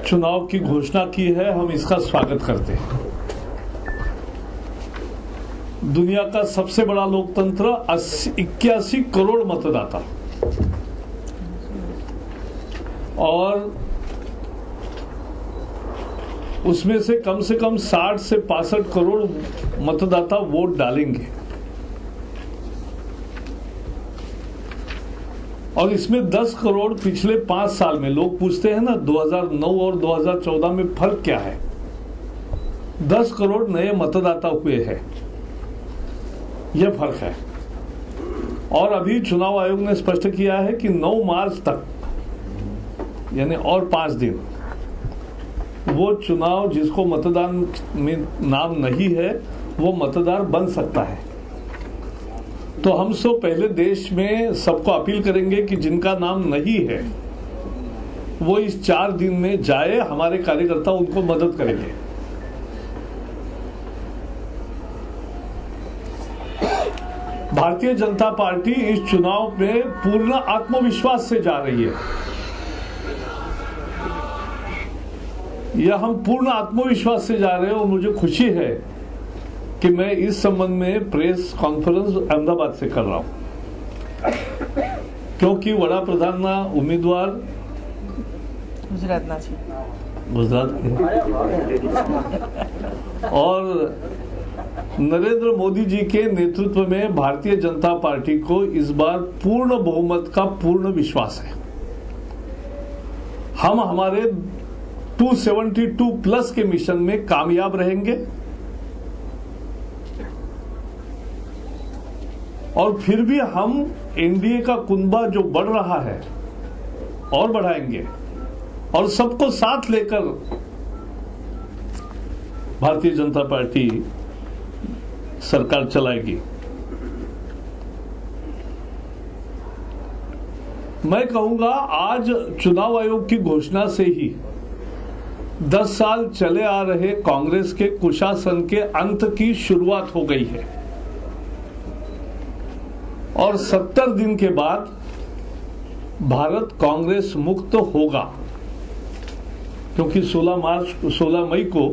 चुनाव की घोषणा की है, हम इसका स्वागत करते हैं। दुनिया का सबसे बड़ा लोकतंत्र 81 करोड़ मतदाता और उसमें से कम 60 से 65 करोड़ मतदाता वोट डालेंगे और इसमें 10 करोड़ पिछले 5 साल में। लोग पूछते हैं ना 2009 और 2014 में फर्क क्या है। 10 करोड़ नए मतदाता हुए हैं, यह फर्क है। और अभी चुनाव आयोग ने स्पष्ट किया है कि 9 मार्च तक यानी और 5 दिन वो चुनाव जिसको मतदान में नाम नहीं है वो मतदार बन सकता है। तो हम सब पहले देश में सबको अपील करेंगे कि जिनका नाम नहीं है वो इस 4 दिन में जाए, हमारे कार्यकर्ता उनको मदद करेंगे। भारतीय जनता पार्टी इस चुनाव में पूर्ण आत्मविश्वास से जा रही है। यह हम पूर्ण आत्मविश्वास से जा रहे हैं और मुझे खुशी है कि मैं इस संबंध में प्रेस कॉन्फ्रेंस अहमदाबाद से कर रहा हूं, क्योंकि वड़ा प्रधान उम्मीदवार गुजरात और नरेंद्र मोदी जी के नेतृत्व में भारतीय जनता पार्टी को इस बार पूर्ण बहुमत का पूर्ण विश्वास है। हम हमारे 272 प्लस के मिशन में कामयाब रहेंगे और फिर भी हम एनडीए का कुनबा जो बढ़ रहा है और बढ़ाएंगे और सबको साथ लेकर भारतीय जनता पार्टी सरकार चलाएगी। मैं कहूंगा आज चुनाव आयोग की घोषणा से ही 10 साल चले आ रहे कांग्रेस के कुशासन के अंत की शुरुआत हो गई है और 70 दिन के बाद भारत कांग्रेस मुक्त होगा, क्योंकि 16 मई को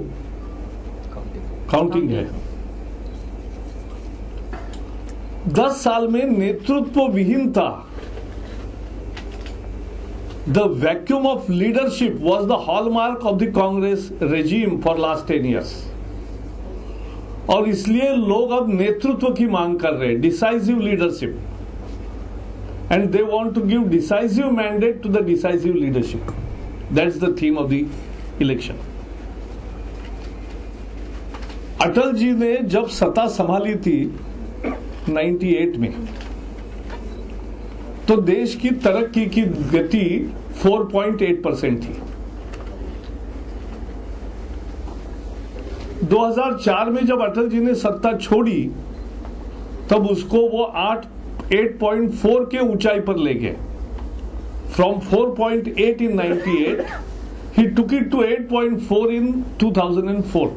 काउंटिंग है। 10 साल में नेतृत्व विहीनता, the vacuum of leadership was the hallmark of the Congress regime for last 10 years. और इसलिए लोग अब नेतृत्व की मांग कर रहे हैं, decisive leadership, and they want to give decisive mandate to the decisive leadership. That's the theme of the election. Atal ji ने जब सत्ता संभाली थी 98 में, तो देश की तरक्की की गति 4.8% थी। 2004 में जब अटल जी ने सत्ता छोड़ी तब उसको वो 8.4 के ऊंचाई पर ले गए। From 4.8 in 98 he took it to 8.4 in 2004।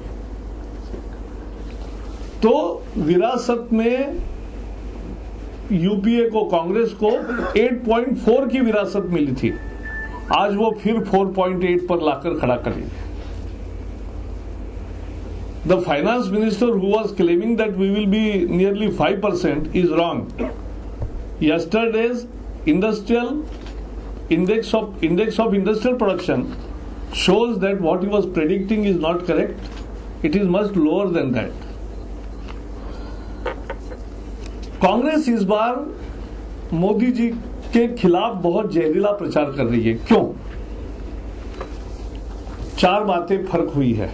तो विरासत में यूपीए को, कांग्रेस को 8.4 की विरासत मिली थी, आज वो फिर 4.8 पर लाकर खड़ा करेंगे। The finance minister who was claiming that we will be nearly 5% is wrong. Yesterday's industrial index of industrial production shows that what he was predicting is not correct. It is much lower than that. Congress इस बार मोदी जी के खिलाफ बहुत जहरीला प्रचार कर रही है। क्यों? 4 बातें फर्क हुई है।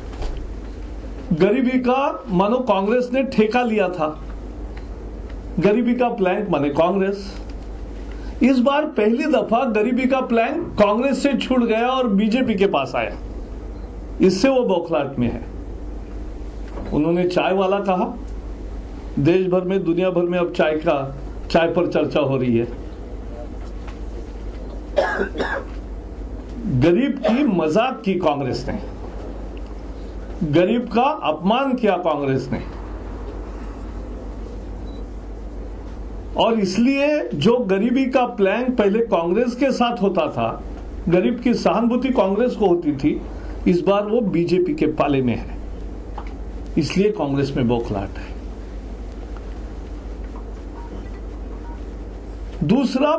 गरीबी का मानो कांग्रेस ने ठेका लिया था, गरीबी का प्लैंक माने कांग्रेस। इस बार पहली दफा गरीबी का प्लैंक कांग्रेस से छूट गया और बीजेपी के पास आया। इससे वो बौखलाहट में है। उन्होंने चाय वाला कहा, देश भर में, दुनिया भर में अब चाय पर चर्चा हो रही है। गरीब की मजाक की कांग्रेस ने, गरीब का अपमान किया कांग्रेस ने, और इसलिए जो गरीबी का प्लान पहले कांग्रेस के साथ होता था गरीब की सहानुभूति कांग्रेस को होती थी, इस बार वो बीजेपी के पाले में है, इसलिए कांग्रेस में बौखलाहट है। दूसरा,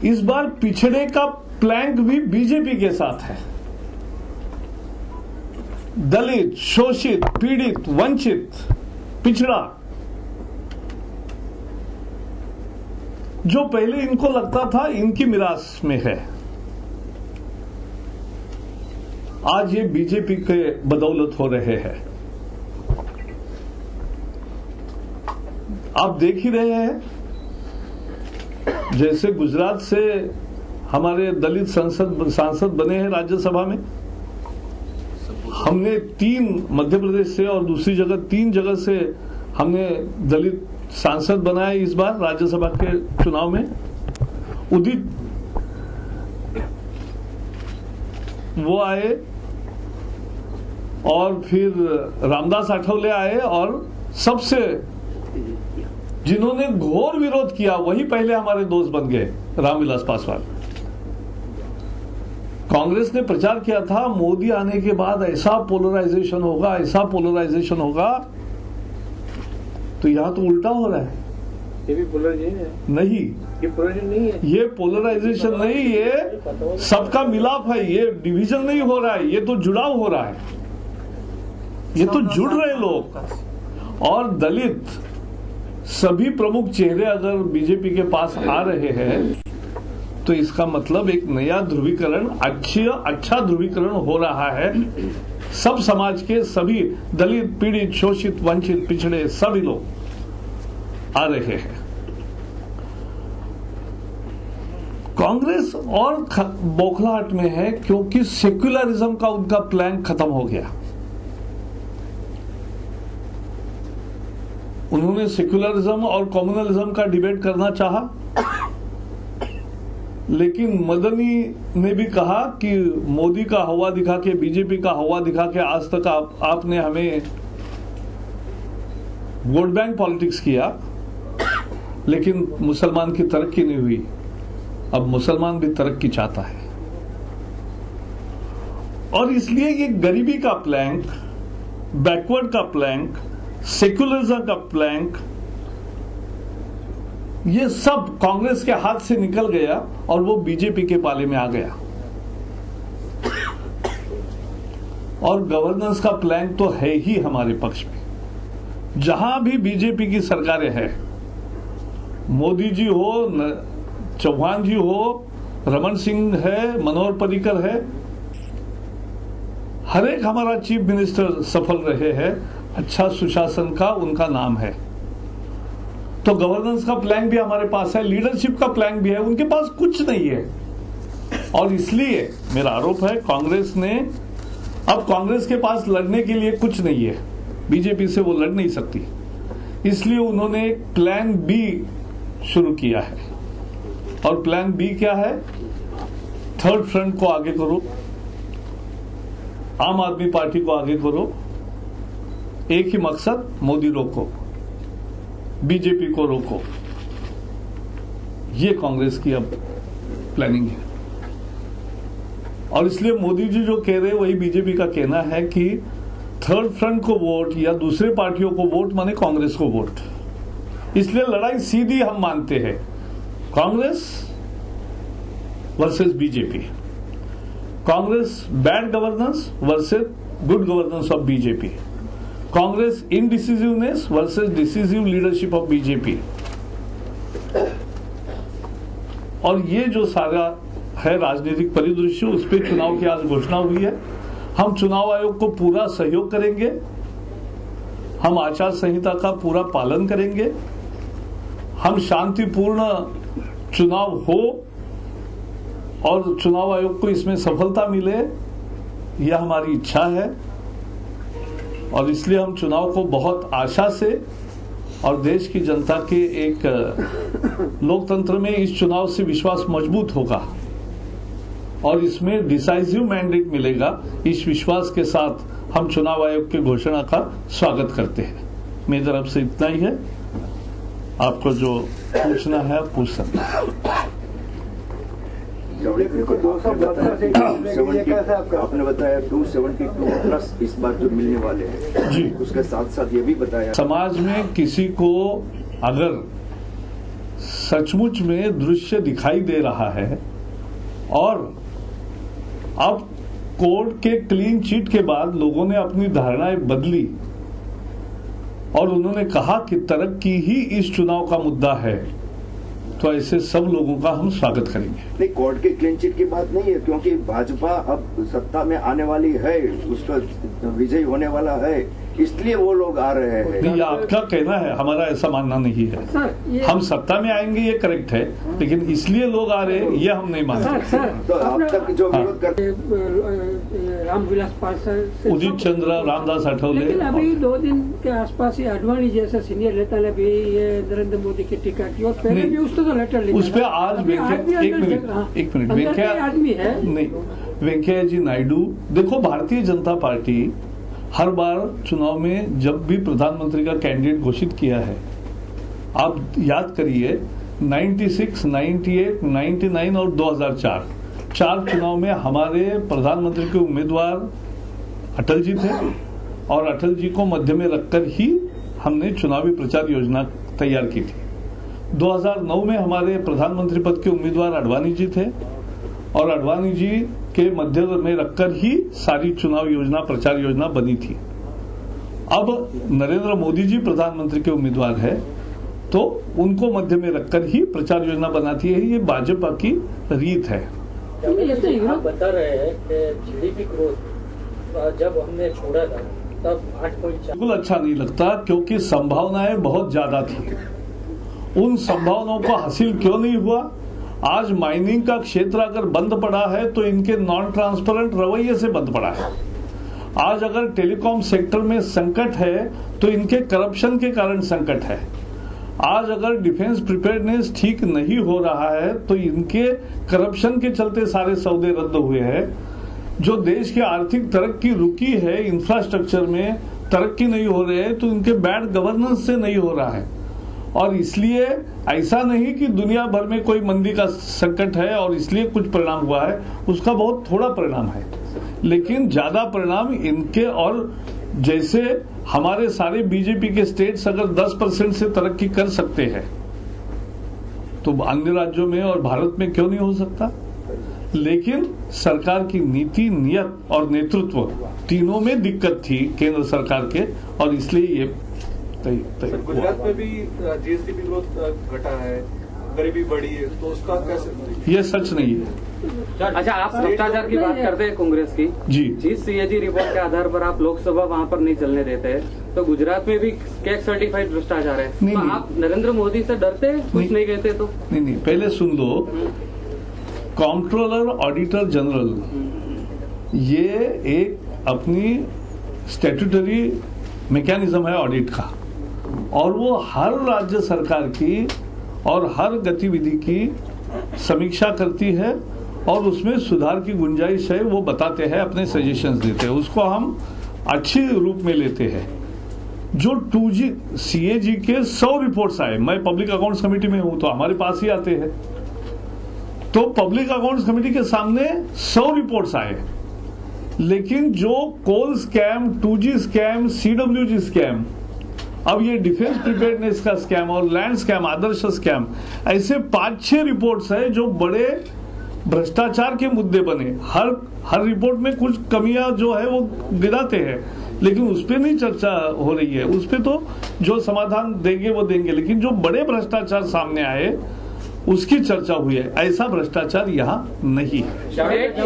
इस बार पिछड़े का प्लैंक भी बीजेपी के साथ है। दलित, शोषित, पीड़ित, वंचित, पिछड़ा, जो पहले इनको लगता था इनकी मिरास में है, आज ये बीजेपी के बदौलत हो रहे हैं। आप देख ही रहे हैं, जैसे गुजरात से हमारे दलित सांसद बने हैं राज्यसभा में, हमने 3 मध्य प्रदेश से और दूसरी जगह 3 जगह से हमने दलित सांसद बनाए इस बार राज्यसभा के चुनाव में। उदित वो आए और फिर रामदास आठवले आए, और सबसे जिन्होंने घोर विरोध किया वही पहले हमारे दोस्त बन गए, रामविलास पासवान। कांग्रेस ने प्रचार किया था मोदी आने के बाद ऐसा पोलराइजेशन होगा, ऐसा पोलराइजेशन होगा, तो यहां तो उल्टा हो रहा है। ये भी पोलराइजेशन है? नहीं, ये पोलराइजेशन नहीं है। ये पोलराइजेशन नहीं, ये सबका मिलाप है, ये डिवीजन नहीं हो रहा है, ये तो जुड़ाव हो रहा है, ये तो जुड़ रहे लोग। और दलित सभी प्रमुख चेहरे अगर बीजेपी के पास आ रहे हैं तो इसका मतलब एक नया ध्रुवीकरण, अच्छा ध्रुवीकरण हो रहा है। सब समाज के सभी दलित, पीड़ित, शोषित, वंचित, पिछड़े सभी लोग आ रहे हैं। कांग्रेस और बौखलाहट में है क्योंकि सेक्युलरिज्म का उनका प्लान खत्म हो गया। उन्होंने सेक्युलरिज्म और कम्युनलिज्म का डिबेट करना चाहा, लेकिन मदनी ने भी कहा कि मोदी का हवा दिखा के, बीजेपी का हवा दिखा के आज तक आपने हमें वोट बैंक पॉलिटिक्स किया, लेकिन मुसलमान की तरक्की नहीं हुई। अब मुसलमान भी तरक्की चाहता है, और इसलिए ये गरीबी का प्लैंक, बैकवर्ड का प्लैंक, सेक्युलरिज्म का प्लैंक, ये सब कांग्रेस के हाथ से निकल गया और वो बीजेपी के पाले में आ गया। और गवर्नेंस का प्लान तो है ही हमारे पक्ष में। जहां भी बीजेपी की सरकारें हैं, मोदी जी हो, चौहान जी हो, रमन सिंह है, मनोहर पर्रिकर है, हर एक हमारा चीफ मिनिस्टर सफल रहे हैं, अच्छा सुशासन का उनका नाम है। तो गवर्नेंस का प्लान भी हमारे पास है, लीडरशिप का प्लान भी है, उनके पास कुछ नहीं है। और इसलिए मेरा आरोप है कांग्रेस ने, अब कांग्रेस के पास लड़ने के लिए कुछ नहीं है, बीजेपी से वो लड़ नहीं सकती, इसलिए उन्होंने एक प्लान बी शुरू किया है। और प्लान बी क्या है? थर्ड फ्रंट को आगे करो, आम आदमी पार्टी को आगे करो, एक ही मकसद, मोदी रोको, बीजेपी को रोको। ये कांग्रेस की अब प्लानिंग है। और इसलिए मोदी जी जो कह रहे हैं वही बीजेपी का कहना है कि थर्ड फ्रंट को वोट या दूसरे पार्टियों को वोट माने कांग्रेस को वोट। इसलिए लड़ाई सीधी हम मानते हैं, Congress versus BJP, Congress bad governance versus good governance of BJP, Congress indecisiveness versus decisive leadership of BJP. और ये जो सारा है राजनीतिक परिदृश्य, उस पर चुनाव की आज घोषणा हुई है। हम चुनाव आयोग को पूरा सहयोग करेंगे, हम आचार संहिता का पूरा पालन करेंगे, हम शांतिपूर्ण चुनाव हो और चुनाव आयोग को इसमें सफलता मिले, यह हमारी इच्छा है। और इसलिए हम चुनाव को बहुत आशा से, और देश की जनता के एक लोकतंत्र में इस चुनाव से विश्वास मजबूत होगा और इसमें डिसाइसिव मैंडेट मिलेगा, इस विश्वास के साथ हम चुनाव आयोग की घोषणा का स्वागत करते हैं। मेरी तरफ से इतना ही है, आपको जो पूछना है पूछ सकते हैं। आपने बताया 272 प्लस इस बार जो मिलने वाले हैं जी, उसके साथ साथ ये भी बताया समाज में किसी को अगर सचमुच में दृश्य दिखाई दे रहा है और अब कोर्ट के क्लीन चिट के बाद लोगों ने अपनी धारणाएं बदली और उन्होंने कहा कि तरक्की ही इस चुनाव का मुद्दा है, तो ऐसे सब लोगों का हम स्वागत करेंगे। नहीं, कोर्ट के क्लीन चिट की बात नहीं है, क्योंकि भाजपा अब सत्ता में आने वाली है, उसका विजय होने वाला है, इसलिए वो लोग आ रहे हैं। नहीं, ये आपका कहना है, हमारा ऐसा मानना नहीं है। हम सत्ता में आएंगे ये करेक्ट है, लेकिन इसलिए लोग आ रहे हैं ये हम नहीं मानते। तो आप तक जो विरोध करते रामविलास पासवान, उदित चंद्र, रामदास आठवले, लेकिन अभी 2 दिन के आसपास ही अडवाणी जैसे सीनियर नेता ने भी ये नरेंद्र मोदी की टीका की और पहले भी उस तो लेटर लिखा। उस पर आज एक मिनट वेंकैया आदमी है नहीं, वेंकैया जी नायडू, देखो भारतीय जनता पार्टी हर बार चुनाव में जब भी प्रधानमंत्री का कैंडिडेट घोषित किया है, आप याद करिए 96, 98, 99 और 2004 4 चुनाव में हमारे प्रधानमंत्री के उम्मीदवार अटल जी थे और अटल जी को मध्य में रखकर ही हमने चुनावी प्रचार योजना तैयार की थी। 2009 में हमारे प्रधानमंत्री पद के उम्मीदवार अडवाणी जी थे और अडवाणी जी के मध्य में रखकर ही सारी चुनाव योजना प्रचार योजना बनी थी। अब नरेंद्र मोदी जी प्रधानमंत्री के उम्मीदवार है तो उनको मध्य में रखकर ही प्रचार योजना बनाती है, ये भाजपा की रीत है। आप बता रहे हैं कि जीडीपी ग्रोथ जब हमने छोड़ा था तब 8.4 बिल्कुल अच्छा नहीं लगता, क्योंकि संभावनाएं बहुत ज्यादा थी। उन संभावनाओं को हासिल क्यों नहीं हुआ? आज माइनिंग का क्षेत्र अगर बंद पड़ा है तो इनके नॉन ट्रांसपेरेंट रवैये से बंद पड़ा है। आज अगर टेलीकॉम सेक्टर में संकट है तो इनके करप्शन के कारण संकट है। आज अगर डिफेंस प्रिपेयरनेस ठीक नहीं हो रहा है तो इनके करप्शन के चलते सारे सौदे रद्द हुए हैं। जो देश की आर्थिक तरक्की रुकी है, इंफ्रास्ट्रक्चर में तरक्की नहीं हो रही है, तो इनके बैड गवर्नेंस से नहीं हो रहा है। और इसलिए ऐसा नहीं कि दुनिया भर में कोई मंदी का संकट है और इसलिए कुछ परिणाम हुआ है, उसका बहुत थोड़ा परिणाम है, लेकिन ज्यादा परिणाम इनके। और जैसे हमारे सारे बीजेपी के स्टेट्स अगर 10% से तरक्की कर सकते हैं तो अन्य राज्यों में और भारत में क्यों नहीं हो सकता? लेकिन सरकार की नीति, नियत और नेतृत्व तीनों में दिक्कत थी केंद्र सरकार के, और इसलिए ये गुजरात में भी जीएसटी भी ग्रोथ घटा है, गरीबी बढ़ी है, तो उसका कैसे? ये सच नहीं है। अच्छा, आप भ्रष्टाचार की बात करते हैं कांग्रेस की जी। जिस सीएजी रिपोर्ट के आधार पर आप लोकसभा वहां पर नहीं चलने देते हैं, तो गुजरात में भी कैग सर्टिफाइड भ्रष्टाचार है। नहीं, तो नहीं। आप नरेंद्र मोदी से डरते हैं? कुछ नहीं कहते तो? नहीं, पहले सुन लो। कॉम्प्ट्रोलर ऑडिटर जनरल ये एक अपनी स्टैट्यूटरी मैकेनिज्म है ऑडिट का, और वो हर राज्य सरकार की और हर गतिविधि की समीक्षा करती है और उसमें सुधार की गुंजाइश है वो बताते हैं, अपने सजेशंस देते हैं, उसको हम अच्छी रूप में लेते हैं। जो 2G CAG के 100 रिपोर्ट्स आए, मैं पब्लिक अकाउंट्स कमेटी में हूं तो हमारे पास ही आते हैं, तो पब्लिक अकाउंट्स कमेटी के सामने 100 रिपोर्ट्स आए, लेकिन जो coal scam, 2G scam, CWG scam, अब ये डिफेंस प्रिपेयरनेस का स्कैम और लैंड स्कैम, आदर्श स्कैम, ऐसे 5-6 रिपोर्ट्स है जो बड़े भ्रष्टाचार के मुद्दे बने। हर रिपोर्ट में कुछ कमियां जो है वो गिनाते हैं, लेकिन उस पर नहीं चर्चा हो रही है। उस पर तो जो समाधान देंगे वो देंगे, लेकिन जो बड़े भ्रष्टाचार सामने आए उसकी चर्चा हुई है। ऐसा भ्रष्टाचार यहाँ नहीं है। स्टेट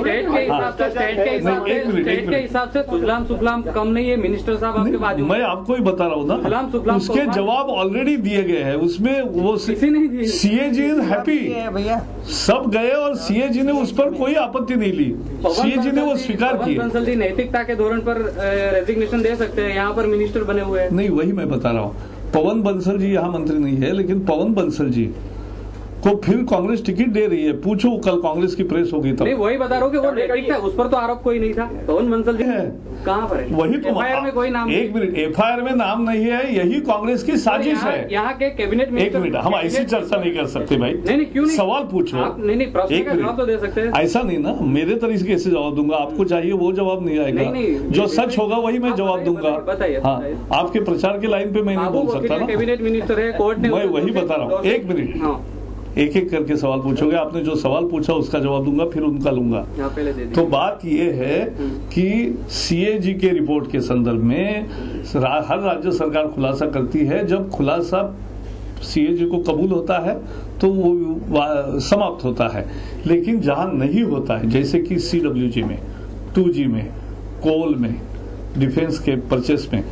के हिसाब से सुजलाम सुफलाम कम नहीं है? मिनिस्टर साहब आपके बाजू में, मैं आपको ही बता रहा हूँ ना, उसके जवाब ऑलरेडी दिए गए हैं। उसमें वो CAG इज हैप्पी, सब गए और CAG ने उस पर कोई आपत्ति नहीं ली, CAG ने वो स्वीकार किया। बंसल जी नैतिकता के धोरण पर रेजिग्नेशन दे सकते हैं, यहाँ पर मिनिस्टर बने हुए हैं। नहीं, वही मैं बता रहा हूँ। पवन बंसल जी यहाँ मंत्री नहीं है, लेकिन पवन बंसल जी को फिर कांग्रेस टिकट दे रही है। पूछो कल कांग्रेस की प्रेस होगी तब। नहीं, वही बता रहा हूँ कि वो रेटिंग था, उस पर तो आरोप कोई नहीं था। कौन बंसल जी है कहाँ पर है? वही तो एफआईआर में कोई नाम, एक मिनट, एफआईआर में नाम नहीं है, यही कांग्रेस की साजिश है। यहाँ के कैबिनेट में एक मिनट, हम ऐसी चर्चा नहीं कर सकते भाई। नहीं, क्यों नहीं? सवाल पूछो। नहीं, प्रश्न का जवाब तो दे सकते हैं। ऐसा नहीं ना, मेरे तरीके से जवाब दूंगा, आपको चाहिए वो जवाब नहीं आएगा। जो सच होगा वही मैं जवाब दूंगा। हाँ, आपके प्रचार की लाइन पे मैं नहीं बोल सकता ना। कैबिनेट मिनिस्टर है, कोर्ट ने, मैं वही बता रहा हूँ। एक मिनट, एक एक करके सवाल पूछोगे। आपने जो सवाल पूछा उसका जवाब दूंगा, फिर उनका लूंगा। तो बात ये है कि सीएजी के रिपोर्ट के संदर्भ में हर राज्य सरकार खुलासा करती है। जब खुलासा सीएजी को कबूल होता है तो वो समाप्त होता है। लेकिन जहां नहीं होता है, जैसे कि सीडब्ल्यूजी में, 2G में, कोल में, डिफेंस के परचेस में,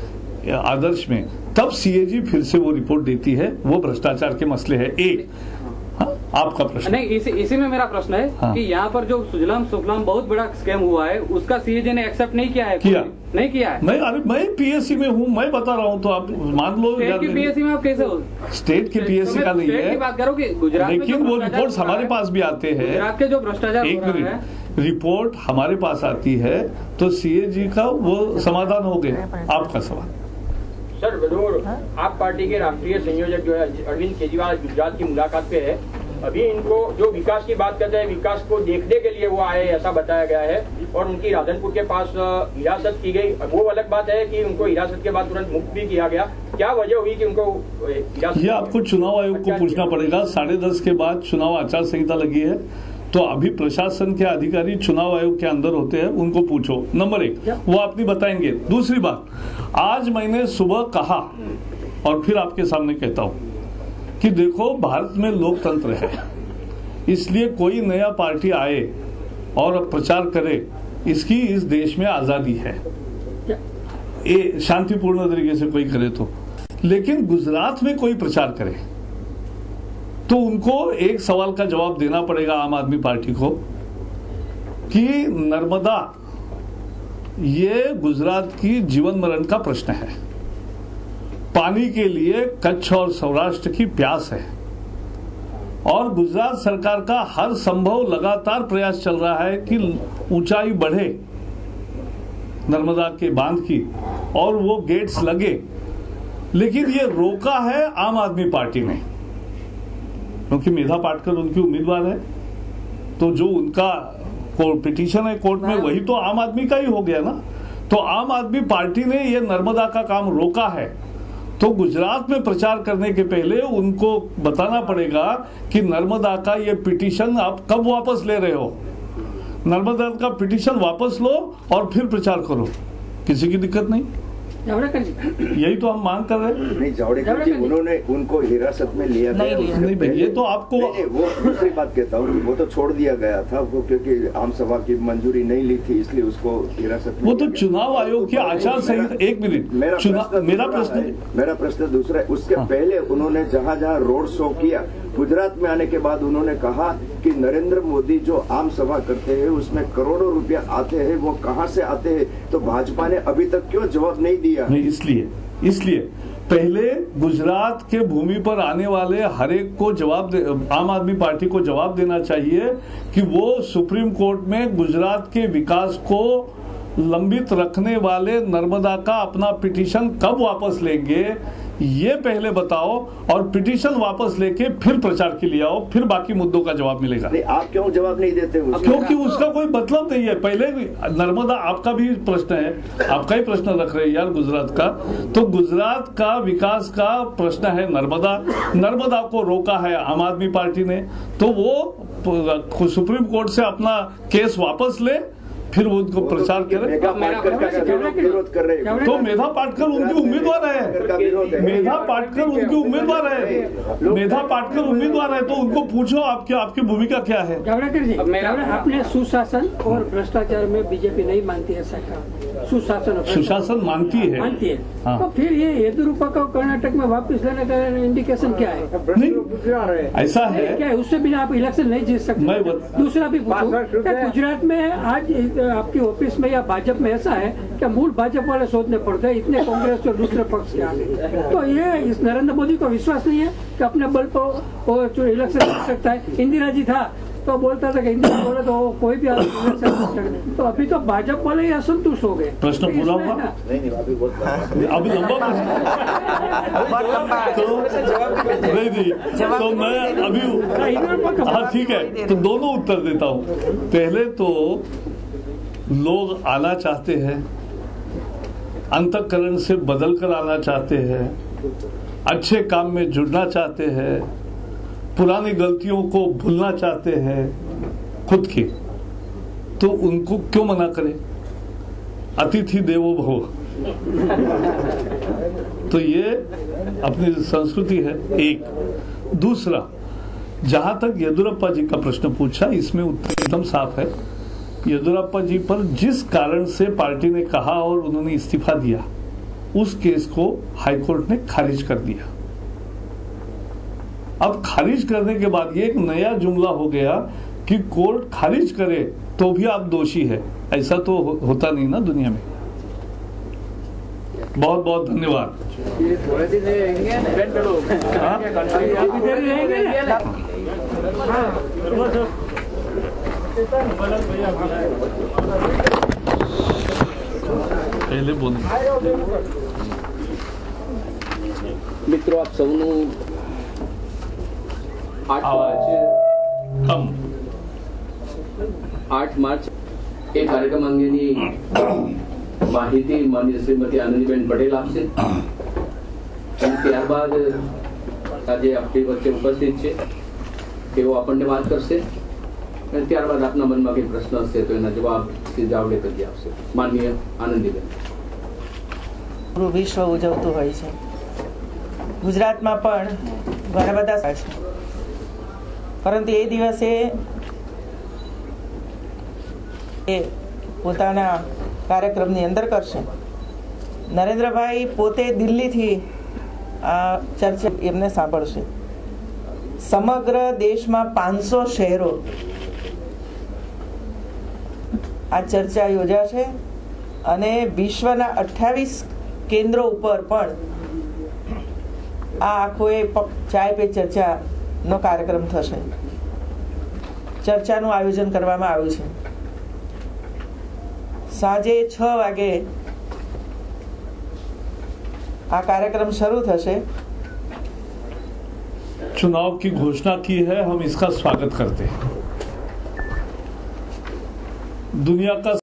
आदर्श में, तब सीएजी फिर से वो रिपोर्ट देती है। वो भ्रष्टाचार के मसले है। एक आपका प्रश्न नहीं, इसी में मेरा प्रश्न है कि यहाँ पर जो सुजलाम सुफलाम बहुत बड़ा स्कैम हुआ है, उसका सीएजी ने एक्सेप्ट नहीं किया है। नहीं किया है। मैं पीएससी में हूँ, मैं बता रहा हूँ, तो आप मान लो। स्टेट की पीएससी में आप कैसे हो? स्टेट की पीएससी का नहीं है, बात करो कि गुजरात, लेकिन वो रिपोर्ट हमारे पास भी आते हैं। गुजरात के जो भ्रष्टाचार, एक मिनट, रिपोर्ट हमारे पास आती है तो सीएजी का वो समाधान हो गया। आपका सवाल सर, आप पार्टी के राष्ट्रीय संयोजक जो है अरविंद केजरीवाल गुजरात की मुलाकात पे है। अभी इनको जो विकास की बात करते हैं, विकास को देखने के लिए वो आए, ऐसा बताया गया है। और उनकी राधनपुर के पास हिरासत की गई। वो अलग बात है कि उनको हिरासत के बाद तुरंत मुक्त भी किया गया। क्या वजह हुई कि उनको हिरासत? ये आपको चुनाव आयोग को पूछना पड़ेगा। 10:30 के बाद चुनाव आचार संहिता लगी है, तो अभी प्रशासन के अधिकारी चुनाव आयोग के अंदर होते हैं, उनको पूछो। नंबर 1, वो आप नहीं बताएंगे। दूसरी बात, आज मैंने सुबह कहा और फिर आपके सामने कहता हूं कि देखो, भारत में लोकतंत्र है, इसलिए कोई नया पार्टी आए और प्रचार करे, इसकी इस देश में आजादी है, शांतिपूर्ण तरीके से कोई करे तो। लेकिन गुजरात में कोई प्रचार करे तो उनको एक सवाल का जवाब देना पड़ेगा आम आदमी पार्टी को कि नर्मदा ये गुजरात की जीवन मरण का प्रश्न है। पानी के लिए कच्छ और सौराष्ट्र की प्यास है और गुजरात सरकार का हर संभव लगातार प्रयास चल रहा है कि ऊंचाई बढ़े नर्मदा के बांध की और वो गेट्स लगे। लेकिन ये रोका है आम आदमी पार्टी ने, क्योंकि मेधा पाटकर उनकी उम्मीदवार है। तो जो उनका पिटीशन है कोर्ट में, वही तो आम आदमी का ही हो गया ना। तो आम आदमी पार्टी ने ये नर्मदा का काम रोका है। तो गुजरात में प्रचार करने के पहले उनको बताना पड़ेगा कि नर्मदा का ये पिटीशन आप कब वापस ले रहे हो। नर्मदा का पिटीशन वापस लो और फिर प्रचार करो, किसी की दिक्कत नहीं। यही तो हम मांग कर रहे हैं। नहीं, जावड़ेकर जी उन्होंने उनको हिरासत में लिया था। नहीं, ये तो आपको वो दूसरी बात कहता हूँ, वो तो छोड़ दिया गया था वो, क्योंकि आम सभा की मंजूरी नहीं ली थी, इसलिए उसको हिरासत में। वो तो चुनाव आयोग की आचार संहिता। एक मिनट, मेरा प्रश्न दूसरा है। उसके पहले उन्होंने जहाँ जहाँ रोड शो किया, गुजरात में आने के बाद उन्होंने कहा कि नरेंद्र मोदी जो आम सभा करते हैं उसमें करोड़ों रुपया आते हैं, वो कहाँ से आते हैं? तो भाजपा ने अभी तक क्यों जवाब नहीं दिया? नहीं, इसलिए पहले गुजरात के भूमि पर आने वाले हर एक को आम आदमी पार्टी को जवाब देना चाहिए कि वो सुप्रीम कोर्ट में गुजरात के विकास को लंबित रखने वाले नर्मदा का अपना पिटीशन कब वापस लेंगे, ये पहले बताओ। और पिटीशन वापस लेके फिर प्रचार के लिए आओ, फिर बाकी मुद्दों का जवाब मिलेगा। नहीं, आप क्यों जवाब नहीं देते? क्योंकि उसका कोई मतलब नहीं है। पहले नर्मदा, आपका भी प्रश्न है, आपका ही प्रश्न रख रहे हैं यार गुजरात का। तो गुजरात का विकास का प्रश्न है नर्मदा को रोका है आम आदमी पार्टी ने, तो वो सुप्रीम कोर्ट से अपना केस वापस ले, फिर वो उनको प्रचार करे। विरोध कर रहे हैं तो मेधा पाटकर उनकी उम्मीदवार है। मेधा पाटकर उनकी उम्मीदवार है। मेधा पाटकर उम्मीदवार है, तो उनको पूछो आपकी भूमिका क्या है। जावड़ेकर जी, अपने सुशासन और भ्रष्टाचार में बीजेपी नहीं मानती है सरकार। सुशासन मानती है। हाँ। तो फिर ये येदियुरप्पा को कर्नाटक में वापस लाने का इंडिकेशन क्या है? नहीं, ऐसा है क्या है, उससे बिना आप इलेक्शन नहीं जीत सकते। मैं दूसरा भी पूछूं, गुजरात में आज आपकी ऑफिस में या भाजपा में ऐसा है क्या मूल भाजपा वाले सोचने पड़ते हैं, इतने कांग्रेस और दूसरे पक्ष के आगे, तो ये इस नरेंद्र मोदी को विश्वास नहीं है कि अपने बल पर इलेक्शन जीत सकता है। इंदिरा जी था तो बोलता था कि इंदिरा बोले तो कोई भी इलेक्शन, तो अभी तो भाजपा वाले ही असंतुष्ट हो गए। प्रश्न पूरा हुआ? अभी लंबा नहीं, तो मैं अभी हाँ ठीक है, तो दोनों उत्तर देता हूँ। पहले तो लोग आना चाहते हैं, अंतःकरण से बदल कर आना चाहते हैं, अच्छे काम में जुड़ना चाहते हैं, पुरानी गलतियों को भूलना चाहते हैं खुद की, तो उनको क्यों मना करें? अतिथि देवो भव, तो ये अपनी संस्कृति है। एक दूसरा, जहां तक येदियुरप्पा जी का प्रश्न पूछा, इसमें उत्तर एकदम साफ है। येदियुरप्पा जी पर जिस कारण से पार्टी ने कहा और उन्होंने इस्तीफा दिया, उस केस को हाईकोर्ट ने खारिज कर दिया। अब खारिज करने के बाद ये एक नया जुमला हो गया कि कोर्ट खारिज करे तो भी आप दोषी है। ऐसा तो होता नहीं ना दुनिया में। बहुत बहुत धन्यवाद। थोड़े दिन पहले बोले मित्रों, आप सबनु 8 માર્ચ એ કાર્યક્રમ અંગેની માહિતી માનનીય શ્રીમતી આનંદીબેન પટેલ આપશે અને ત્યારબાદ આજે આપણી વચ્ચે ઉપસ્થિત છે તેઓ આપણને વાત કરશે અને ત્યારબાદ આપના મનમાં કંઈ પ્રશ્ન હશે તો એના જવાબ શ્રી જાવડેકરજી આપશે। માનનીય આનંદીબેન। પૂરું વિશ્વ ઉજવતું હોય છે, ગુજરાતમાં પણ ઘણા બધા છે, પરંતુ એ દિવસે એ પોતાના કાર્યક્રમની અંદર કરશે। નરેન્દ્રભાઈ પોતે દિલ્હીથી આ ચર્ચા એમને સાંભળશે। સમગ્ર દેશમાં 500 શહેરો આ ચર્ચા યોજાશે અને વિશ્વના 28 કેન્દ્રો ઉપર પણ આ આખો એ ચાય પે ચર્ચાનો કાર્યક્રમ થશે। ચર્ચાનું આયોજન કરવામાં આવ્યું છે। સાંજે 6 વાગે આ કાર્યક્રમ શરૂ થશે। चुनाव की घोषणा की है, हम इसका स्वागत करते हैं। दुनिया का